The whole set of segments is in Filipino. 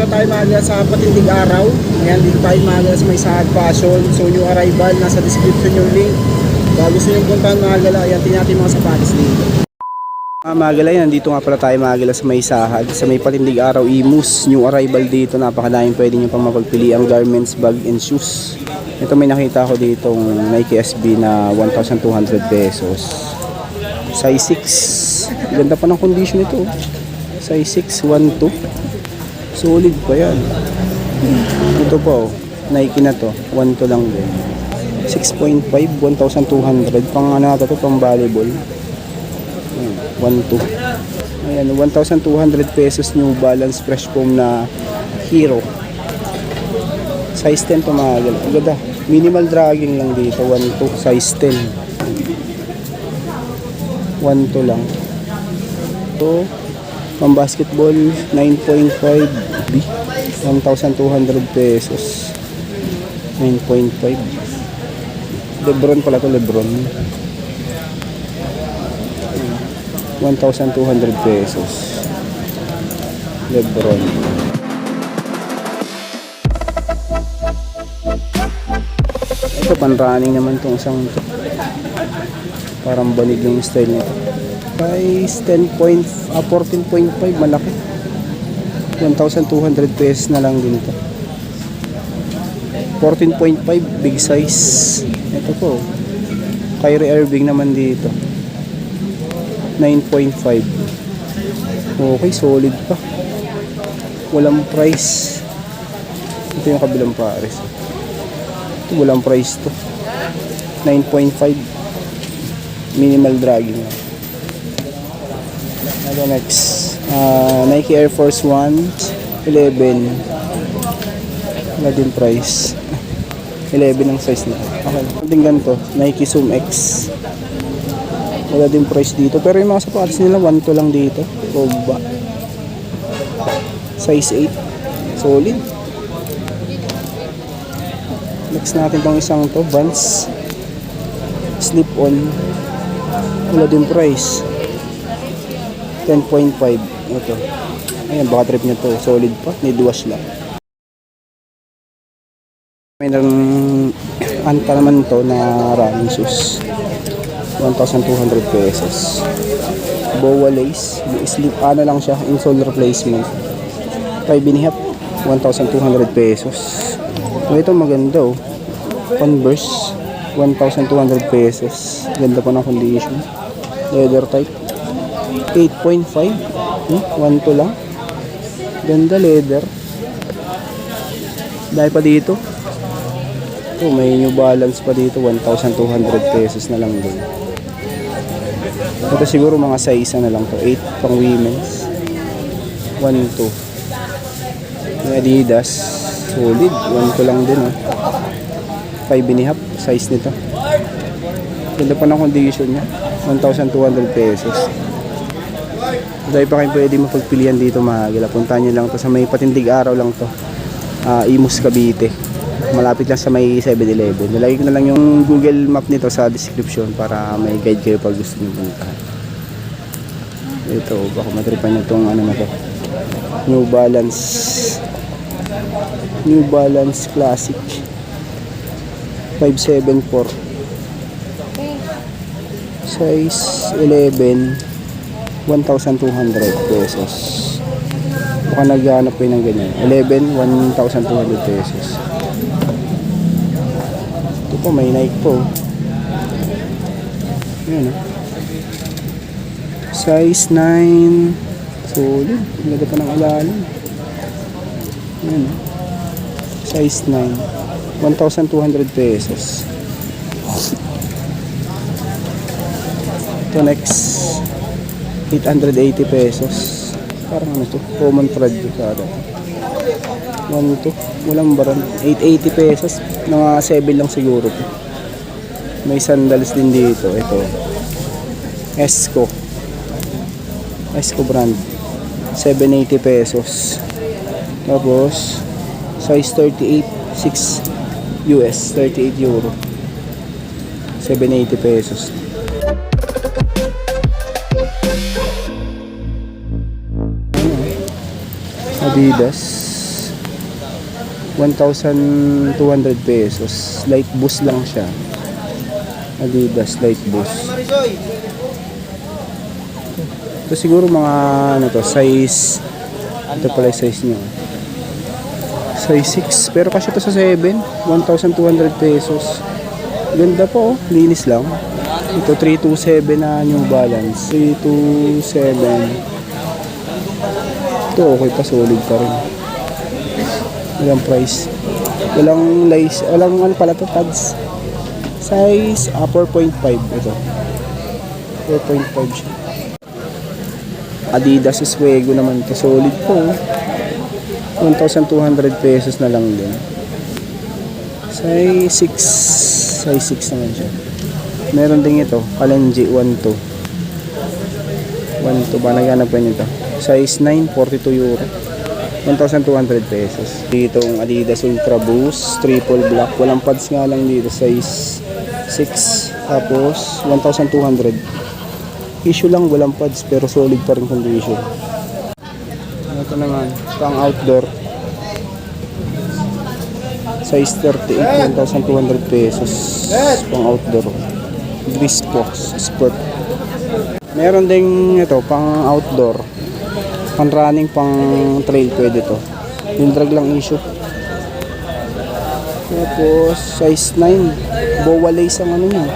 pala tayo maaga sa Patindig Araw. Ayan, dito tayo maaga sa may Sahag Fashion. So new arrival, nasa description yung link. Kung gusto nyo puntahan mga gala, ayan, tingnan natin mga sapatos dito. Mga gala, nandito nga pala tayo mga gala sa may Sahag, sa may Patindig Araw, Imus. New arrival dito, napakadaming pwede nyo pang mapagpili ang garments, bag and shoes. Ito may nakita ko dito Nike SB na 1,200 pesos. Size 6. Ganda pa ng condition ito. Size 6, 1,2. Solid pa yan. Ito po, Nike na to. 1,2 lang din. 6.5, 1,200. Pang ano ito, pang volleyball. 1,2. Ayan, 1,200 pesos New Balance Fresh Foam na Hero. Size 10 to mga gala. Ganda. Minimal dragging lang dito. 1,2. Size 10. 1,2 lang. Ito, pang basketball, 9.5 B. 1,200 pesos. 9.5. Lebron pala to, Lebron. 1,200 pesos. Lebron. Ito pan-running naman tong isang to. Parang banig yung style nito. Price 14.5, malaki. 1,200 pesos na lang din to. 14.5, big size. Ito po, Kyrie Irving naman dito. 9.5. Okay, solid pa. Walang price. Ito yung kabilang pares. Ito walang price to. 9.5. Minimal dragging. Ano next? Nike Air Force 1 11. Wala din price. 11 ang size nito. Okay. Tingnan to, Nike Zoom X. Wala din price dito. Pero yung mga sapatos nila, 1,2 lang dito. Pogba. Size 8. Solid. Next natin tong isang to, Vans. Slip-on. Wala din price. 10.5. Ito. Ayan, baka trip nyo to. Solid pa. Need wash lang. May anta naman to na running shoes. 1,200 pesos. Boa lace. Slip, ano lang siya. Insole replacement. 5.5. 1,200 pesos. Ito maganda oh. Converse. 1,200 pesos. Ganda pa ng condition. Leather type. 8.5. 1,2 lang. Ganda leather. Dahil pa dito. Ito, may New Balance pa dito. 1,200 pesos na lang din. Ito siguro mga size na lang to. 8 pang women's. 1,2. Yung Adidas. Solid. 1,2 lang din oh. 5.5 size nito. Ganda pa ng condition niya. 1,200 pesos. Dahil pa kayo pwede mapagpilian dito mga gala. Puntahan nyo lang to sa may Patindig Araw lang to. Imus Cavite. Malapit lang sa may 7-Eleven. Nilagay ko na lang yung Google Map nito sa description para may guide kayo pag gusto nyo puntahan. Ito, baka matripan nyo itong ano na to. New Balance. New Balance Classic. 574. Size 11. 1,200 pesos. Baka naghahanap kayo ng ganyan. 11, 1,200 pesos. Ito po, may Nike po. Ayan oh. Size 9. Solid. Ganda pa ng alalim. Ayan oh. Size 9. 1,200 pesos. Ito next. 880 pesos. Parang ano to? Common thread kada. 1 to. Walang baran. 880 pesos. Mga 7 lang siguro to. May sandals din dito. Ito. Esco. Esco brand. 780 pesos. Tapos size 38. 6 US. 38 euro. 780 pesos. Adidas. 1,200 pesos. Light boost lang siya. Adidas light boost. Ito siguro mga ano to, size. Ito pala yung size niya. Size 6. Pero kasi ito sa 7. 1,200 pesos. Ganda po, oh. Linis lang. Ito 327 na New Balance. 327. Ito okay pa, solid pa rin. Walang price. Walang lace. Walang ano pala to, tags. Size 4.5 ito. 4.5 siya. Adidas Oswego naman to, solid po. 1,200 pesos na lang din. Size 6. Size 6 naman siya. Meron din ito, Kalenji 12. 12 ba naghanap pa nito? Size 9, 42 euro. 1,200 pesos. Dito ang Adidas Ultra Boost triple black. Walang pads nga lang dito, size 6. Tapos 1,200. Issue lang, walang pads pero solid pa rin condition. Ito naman, pang outdoor. Size 38, 1,200 pesos. Pang outdoor. Grispos Sport. Meron ding ito, pang outdoor. Pang running, pang trail, pwede to. Yung drag lang issue. Tapos, size 9. Boa lace ang ano niya.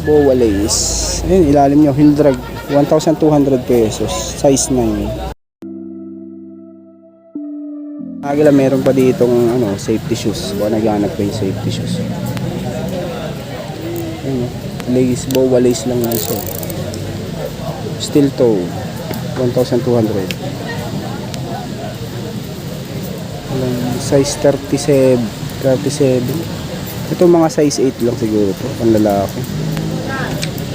Boa lace. Ayun, ilalim nyo, heel drag. 1,200 pesos. Size 9. Agila, meron pa ditong ano, safety shoes. Baka naghanap ko yung safety shoes. Ayun, lace, boa lace lang yan siya. Steel toe. 1,200. Size 37. Ito mga size 8 lang siguro to, panlalaki.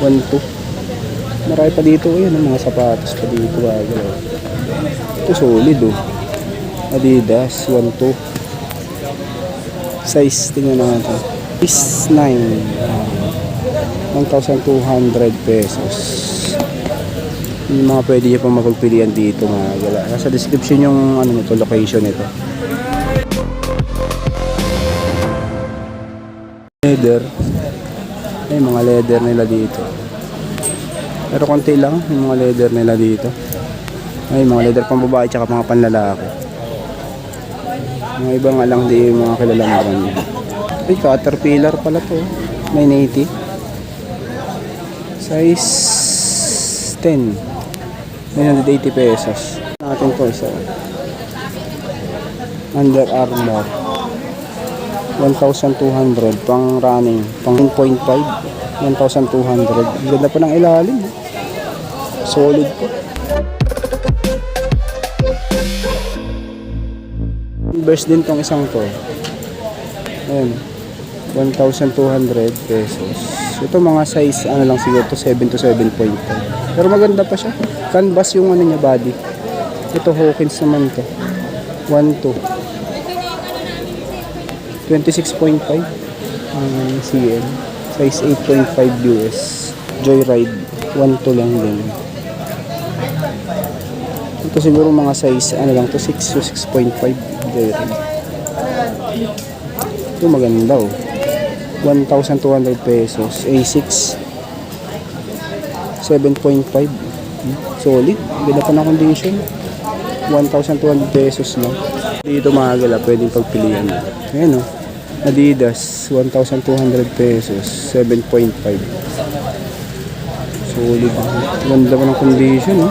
1,200. Marami pa dito, ayun, mga sapatos pa dito. Ito solid, oh. Adidas 1,200. Size, tingnan natin. Size 9. 1,200 pesos. Yung mga pwede nyo pang magpilian dito, mga gala. Nasa description yung ano nito, location nito. Leather. Ay, mga leather nila dito. Pero konti lang yung mga leather nila dito. Ay, mga leather pang babae tsaka mga panlalaki. Mga iba nga lang di yung mga kilalang brand. Ay, Caterpillar pala to. 980. Size 10. 980 pesos. Natin to isa. Under Armour. 1,200 pang running, pang 1.5, 1,200. Ganda pa ng ilalim. Solid po. Best din tong isang to. Ayan. 1,200 pesos. Ito mga size, ano lang siguro to, 7 to 7.5. Pero maganda pa siya. Canvas yung ano niya, body. Ito Hawkins naman to. 1,200. 26.5 CL. Size 8.5 US. Joyride. 1,200 lang din. Ito siguro mga size, ano lang to, 6 to 6.5. Joyride. Ito maganda, oh. 1,200 pesos. A6. 7.5. Solid. Ganda pa ng condition. 1,200 pesos lang. Dito mga gala, pwedeng pagpilian. Ayan, oh. Adidas, 1,200 pesos. 7.5. Solid. Ganda pa ng condition, oh.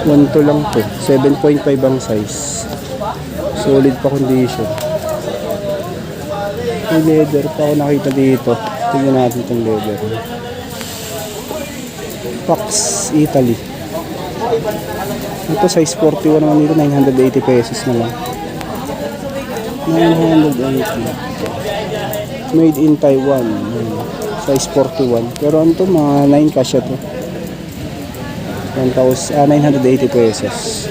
1,200 lang to. 7.5 ang size. Solid pa condition. May leather pa ako nakita dito. Tingnan natin itong leather. Pax Italy. Ito size 41 naman nito, 980 pesos na lang. 980. Made in Taiwan. Size 41. Pero ano to, mga 9 kasya to. 980 pesos.